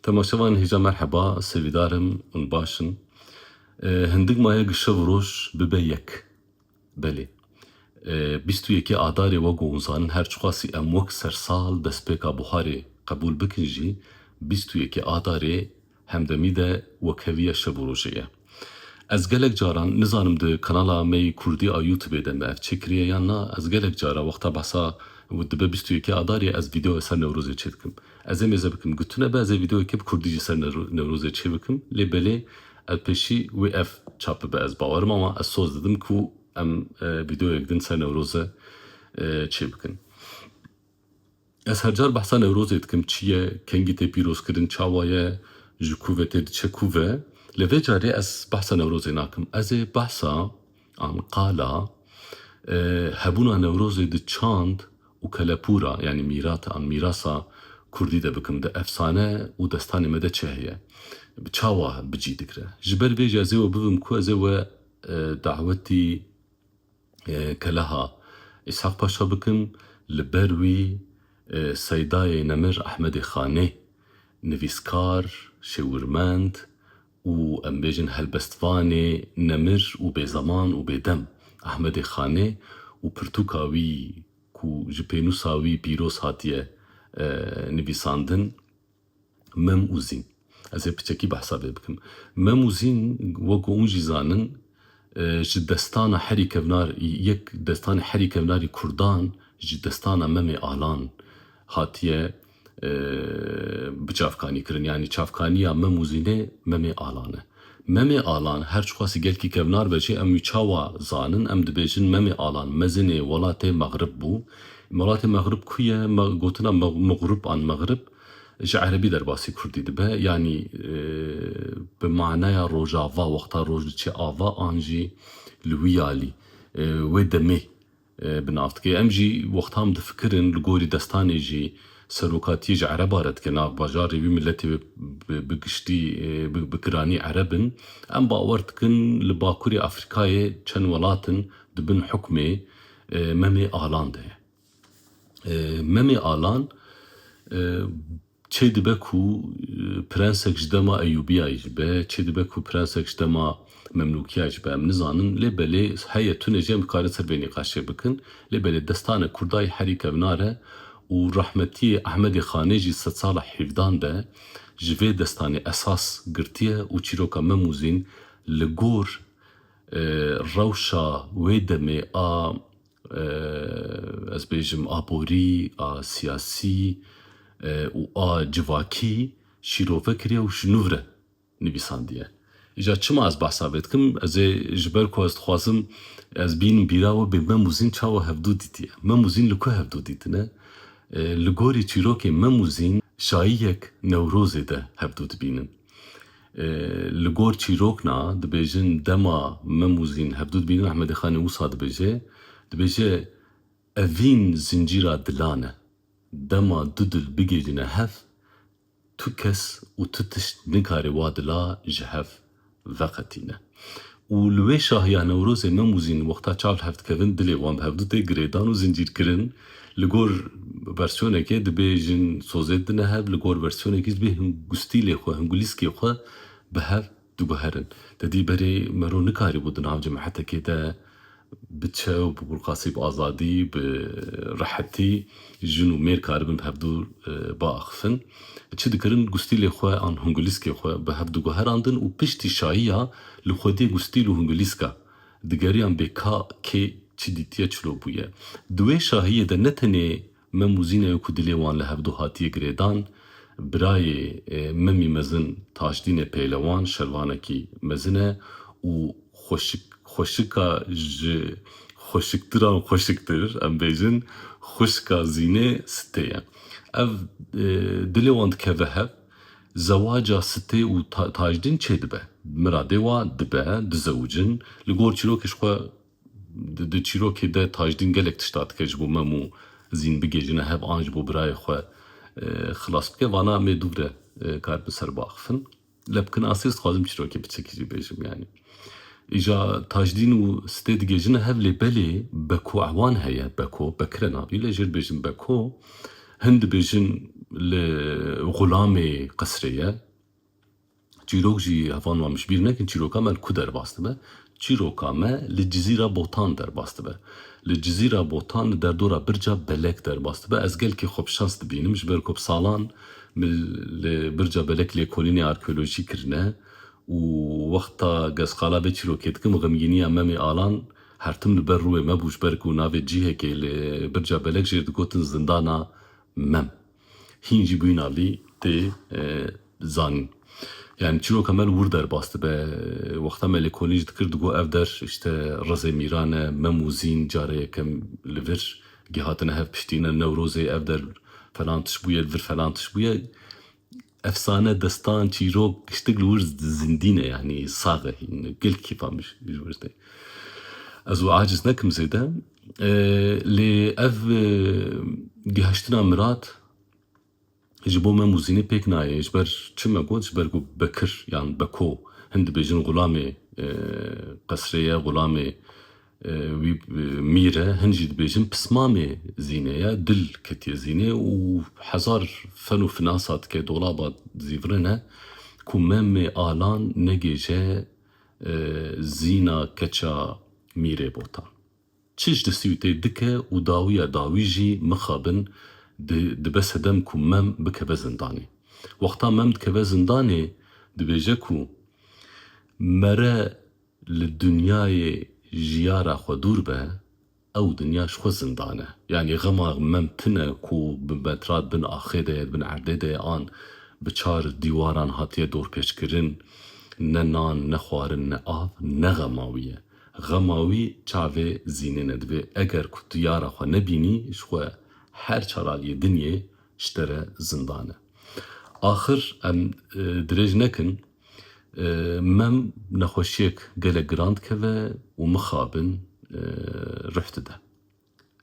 تماشاوان هیجا مرحبا سویدارم اون باشن هندگ مایه گشه وروش ببه یک بله بیستو یکی آداری و گونزان هر چقاسی ام وک سر سال دست پیکا بخاری قبول بکنجی بیستو یکی آداری هم دمیده وکویه شبروشیه از گلک جاران نزانم ده کانالا می کردی یوتیوب دم اف چکریه یا نه از گلک جارا وقتا بحثا و دبه بیستو یکی آداری از ویدیو سر نوروزی چه بکم از امیزه بکم گتونه به از ویدیو که کردی سر نوروزی چه بکم لبلی الپشی و اف چاپ به از باورم اما از سوز دادم کو ام ویدیو یکدن سر نوروزه چه بکن از هر جار بحثا نوروزی دکم چیه کنگی تی پیروز کردن چاوایه جکوه تی چه کوه لذا جاري از بحثا نوروزي ناكم از بحثا عن قالا هبونا نوروزي دي تشاند وكالابورا يعني ميرات عن ميراسا كردي دا بكم دا افسانه ودستاني مدى چهيه بچاوا بجي دكرا جبر بيجا زيو ببم كو زيو دعوتي كلها اسحاق باشا بكم لبروي سيداي نمر احمد خاني نفيسكار شورماند و ام بیجن هلبستوانه نمر و به زمان و به دم احمد خانه و پرتوکاوی کو جپینوساوی پیروز هاتیه نویساندن مموزین از پچکی بحثا بکم مموزین وگو اون جیزانن جدستان حری کونار یک دستان حری کوناری کردان جدستان ممی آلان هاتیه بچافکانی کرن یعنی چافکانیا مموزینه ممی آلانه ممی آلان هر چخواسی گل کی کونار بچه امی چاوا زانن ام دبیجن ممی آلان مزنه ولات مغرب بو ولات مغرب کویه گوتنا مغرب عن مغرب اش عربی در باسی کردی دبه یعنی به معنای روجاوا وقتا روج چه آوا آنجی لویالی و دمه بنافت که امجی وقتا هم دفکرن لگوری دستانی جی سروکاتی جا عربارت که ناق باجاری وی ملتی بگشتی بکرانی عربن ام باورت کن لباکوری افریقای چن ولاتن دبن حکمه ممی آلان ده ممی آلان چه دبه کو پرنسک جدما ایوبی ایج به چه دبه کو پرنسک جدما مملوکی ایج به ام نزانن لبلی هیا تونجه مکاره سر بینی قاشه بکن لبلی دستان کردای حریک وناره و رحمتی احمد خانجی ست سال حفظان ده جوه دستانی اساس گرتیه و چیروکا مموزین لگور روشا ویدمه از بیجم آبوری سیاسی و جواکی شیروفه کریه و شنوره نویساندیه ایجا چما از بحثا بیدکم از جبر که از خوازم از بین بیراو به مموزین چاو هفدو دیتیه مموزین لکو هفدو دیتنه لگوری چیروک مموزین شاییک نوروزی ده هفدو دبینن لگور چیروک نا دبیجن دما مموزین هفدو دبینن احمد خانی وصا دبیجه اوین زنجیرا دلانه دما دودل بگیرینه هف تو کس و تو تشت نکاری وادلا جهف وقتینه و لوی شاهیا نوروز مموزین وقتا چاول هفت کردن دلی وان هفدو تی گریدان و زنجیر کرن لگور ورسیونه که دبی جن سوزید دنه هف لگور ورسیونه که دبی هنگوستیلی خو هنگولیسکی خو به هف دو هرن دادی بری مرو نکاری بودن هم جماعتا که ده بچه و بقرقاسی بآزادی برحتی جنو میر کاربن به هفدو با اخفن چه دکرن گوستیلی خو آن هنگولیسکی خو به هفدو هراندن و پشتی شاییا لخودی گوستیل و هنگولیسکا دگریان بکا که چی دیتیه چلو بویه دوی شاهیه ده نتنه مموزینه و کدلی وان لهفدو هاتیه گریدان برای ممی مزن تاشدین پیلوان شلوانه کی مزنه و خوشکا خوشکتر ام بیجن خوشکا زینه سته اف دلی وان دکوه هف زواجا سته و تاجدین چه دبه مراده و دبه دزوجن لگور چیروکش خواه ده چیروکی ده تاجدین گلک تشتاد که جبو ممو زین بگیجنه هف آنج بو برای خواه خلاص بکه وانا می دوره کار بسر باخفن لبکن آسیست خوازم چیروکی بچکی بیجم یعنی ایجا تاجدین و سته دگیجنه هف لبلی بکو عوان هیا بکو بکرنا بیله جر بیجم بکو هند بيجن لغلامي قسرية چیروک جی هفان و مش بیر نکن چیروکا مل کو در باسته به چیروکا ما لجزیره بوتان در باسته به لجزیره بوتان در دورا برجا بلک در باسته به از گل که خوب شانس دبینم جبر کب سالان برجا بلک لیکولینی آرکئولوژی کرنه و وقتا گز خالا به چیروکیت کم غمگینی امامی آلان هرتم لبر روی مبوش برکو ناوی جیه که برجا بلک جرد گوتن زندانا مم هینجی بوینالی تی زانین yani çiro kamel vur der bastı be vakta melekolij dikir digo ev der işte razê mîrane memuzîn careye kem li vir gihatine hev piştîne Newrozê ev der falan tiş bûye vir falan tiş bûye efsane destan çîrok giştik li wir zindîne yani saxe gel kîfamiş ji wir tê ez û aciz nekim zêde lê ev giheştina mirat ji bo me muzînê pêk nayê ji ber çi me got ji ber ku Bekir yan Beko hin dibêjin gulamê qesreye gulamê wî mîr e hin jî dibêjin pismamê zînê ye dil ketiye zînê û hezar fen û finasa dike dolaba zîvirin e ku memê alan negêje zîna keça mîrê botan çi ji destî wî tê dike û dawiya dawî jî mixabin dibe sedem ku mem bikeve zindanê wexta mem dikeve zindanê dibêje ku mere li dunyayê jiyara xwe dûr be ew dinya ji xwe zindan e yani xema mem tune ku bi metrat bin axê de bin erdê de an bi çar dîwaran hatiye dorpêçkirin ne nan ne xwarin ne av ne xema wî ye xema wî çavê zînê ne dibe eger ku diyara xwe nebînî ji xwe her çaraliyê dinyê ji te re zindan e axir em dirêj nekin mem nexweşiyek gelek giran dikeve û mixabin rih dide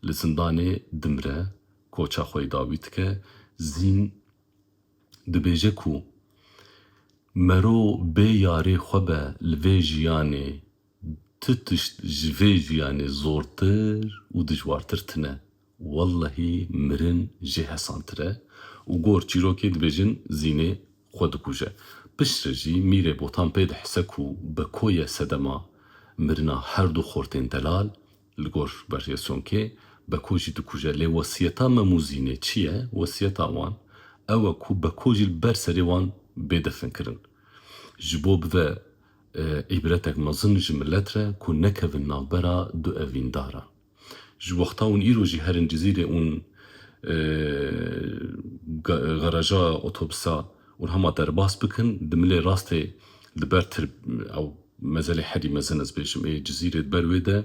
li zindanê dimre koça xwe dawî dike zîn dibêje ku mero bê yarê xwe be li vê jiyanê ti tişt ji vê jiyanê zortir û dijwartir tune Wallahî mirin jê hesantir e û gor çîrokê dibêjin zînê xwe dikuje piştre jî mîrê botan pê dihise ku Bekoyê sedema mirina her du xortên delal li gor beryasyonke Beko jî dikuje lê wesiyeta me û zînê çi ye wesiyeta wan ew e ku Beko jî li ber serê wan bêdefin kirin ji bo bive îbretek mezin ji millet re ku nekevin navbera du evîndaran ji wexta hûn îro jî herin cizîrê ûn garaja otobüsa û hema derbas bikin di milê rastê li ber tir ew mezelê herî mezin ez bêjim ê cizîrê di ber wê de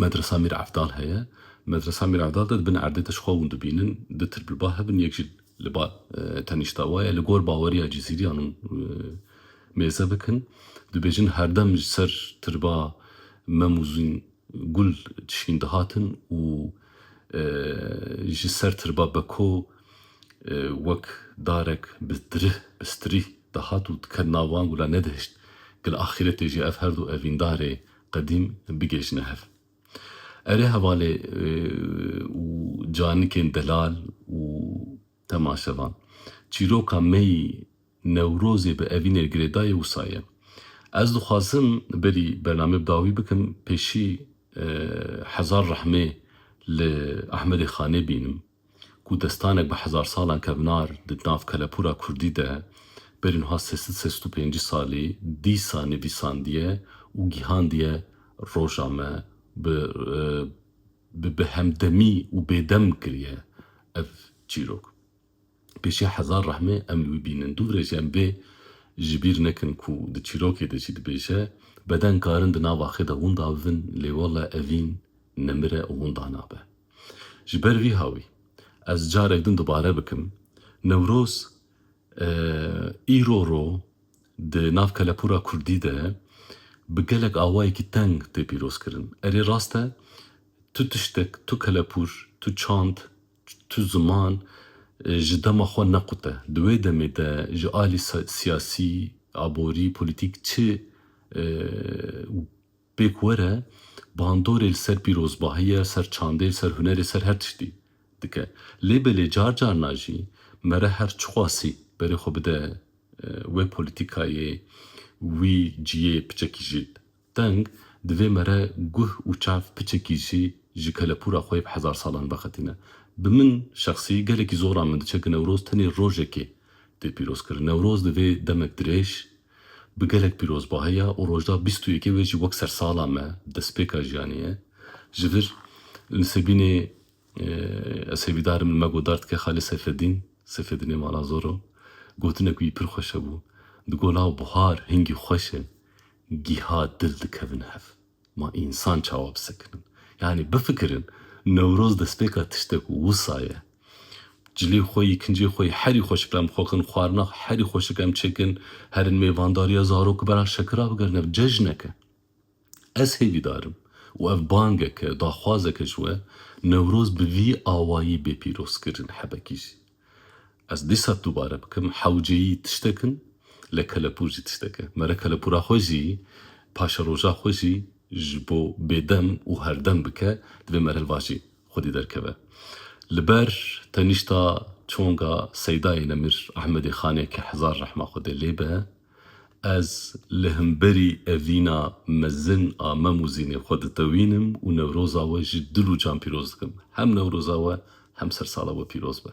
medresa Mîr Efdal heye medresa Mîr Efdal de bin erdê te ji xwe hûn dibînin di tir bilba hebin yek jî li ba tenîşta waye li gor baweriya cizîriyan hûn mêze bikin dibêjin herdem ji ser tirba memuzin gul çişkin dihatin û ji ser tirba Beko wek darek bi strî dihat û diker navan gula nedihişt gil axîretê jî ev her du evîndarê qedîm bigêjine hev erê hevalê û canikên delal û temaşevan çîroka meyî Newrozê bi evînê girêdayê wisa ye ez dixwazim berî bername bi dawî bikim pêşî hezar rehmê li Ehmedê Xanê bînim ku destanek bi hezar salan kevnar di nav Kelepûra Kurdî de berî niha sêstû pêncî salî dîsa nivîsandiye û gihandiye roja me bi hemdemî û bêdem kiriye ev çîrok pêşî hezar rehmê em li wî bînin du dirêj em vê ji bîr nekin ku di çîrokê de jî dibêje beden karin di nava xê de hûn da bivin lê wala evîn nemire û hûn da nabe ji ber vî hawî ez carek din dubare bikim Newroz îro ro di nav Kelepûra Kurdî de bi gelek awayekî teng tê pîrozkirin erê rast e tu tiştek tu kelepûr tu çand tu ziman ji dema xwe nequte di wê demê de ji alî siyasî aborî polîtîk çi pêk were bandorê ser pîrozbahiye, ser çandê, ser hunerê, ser her tiştî dike. Lê belê car carna jî mere her çiqasî berê xwe bide wê polîtîkayê wî ciyê piçekî jî deng, divê mere guh û çav piçekî jî ji kelepûra xwe bi hezar salan vexetîne. Bi min şexsî gelekî zoran min diçe ku Newroz tenê rojekê tê pîrozkirin. Newroz divê demek dirêj bi gelek pîrozbahiya û rojda 21 wê jî wek sersala me destpêka jiyanî ye. Ji vir li Sebînê ez hêvîdarim li me godar dike Xalî Seyfeddînê mala Zoro gotinek wî pir xweş hebû. Digot law bihar hingî xweş e, giha dil dikevin hev. Ma însan çawa bisekinin. Yani bifikirin Newroz destpêka tiştek û wisa ye. Cilê xwe yî kincê xwe herî xweşik em xwekin, xwarina herî xweşik em çêkin, herin mêvandariya zarok bera şekira bigirin, ev cejnek e. Ez hêvîdarim û ev bangek e, daxwazek e ji we, Newroz bi vî awayî bêpîrozkirin hebekî jî. Ez dîsa dubare bikim, hewceyî tiştekin, li Kelepûr jî tiştek e. Mere kelepûra xwe jî, paşa roja xwe jî ji bo bêdem û herdem bike, divê merhilva jî xwedî derkeve. Li ber tenîşta çonga Seydayê Nemîr Ehmedê Xanê ke hezar rehma Xwedê lê be, ez li hemberî evîna mezin a mem û zînê xwe ditewînim û Newroza we ji dil û can pîroz dikim. Hem Newroza we hem sersala we pîroz be.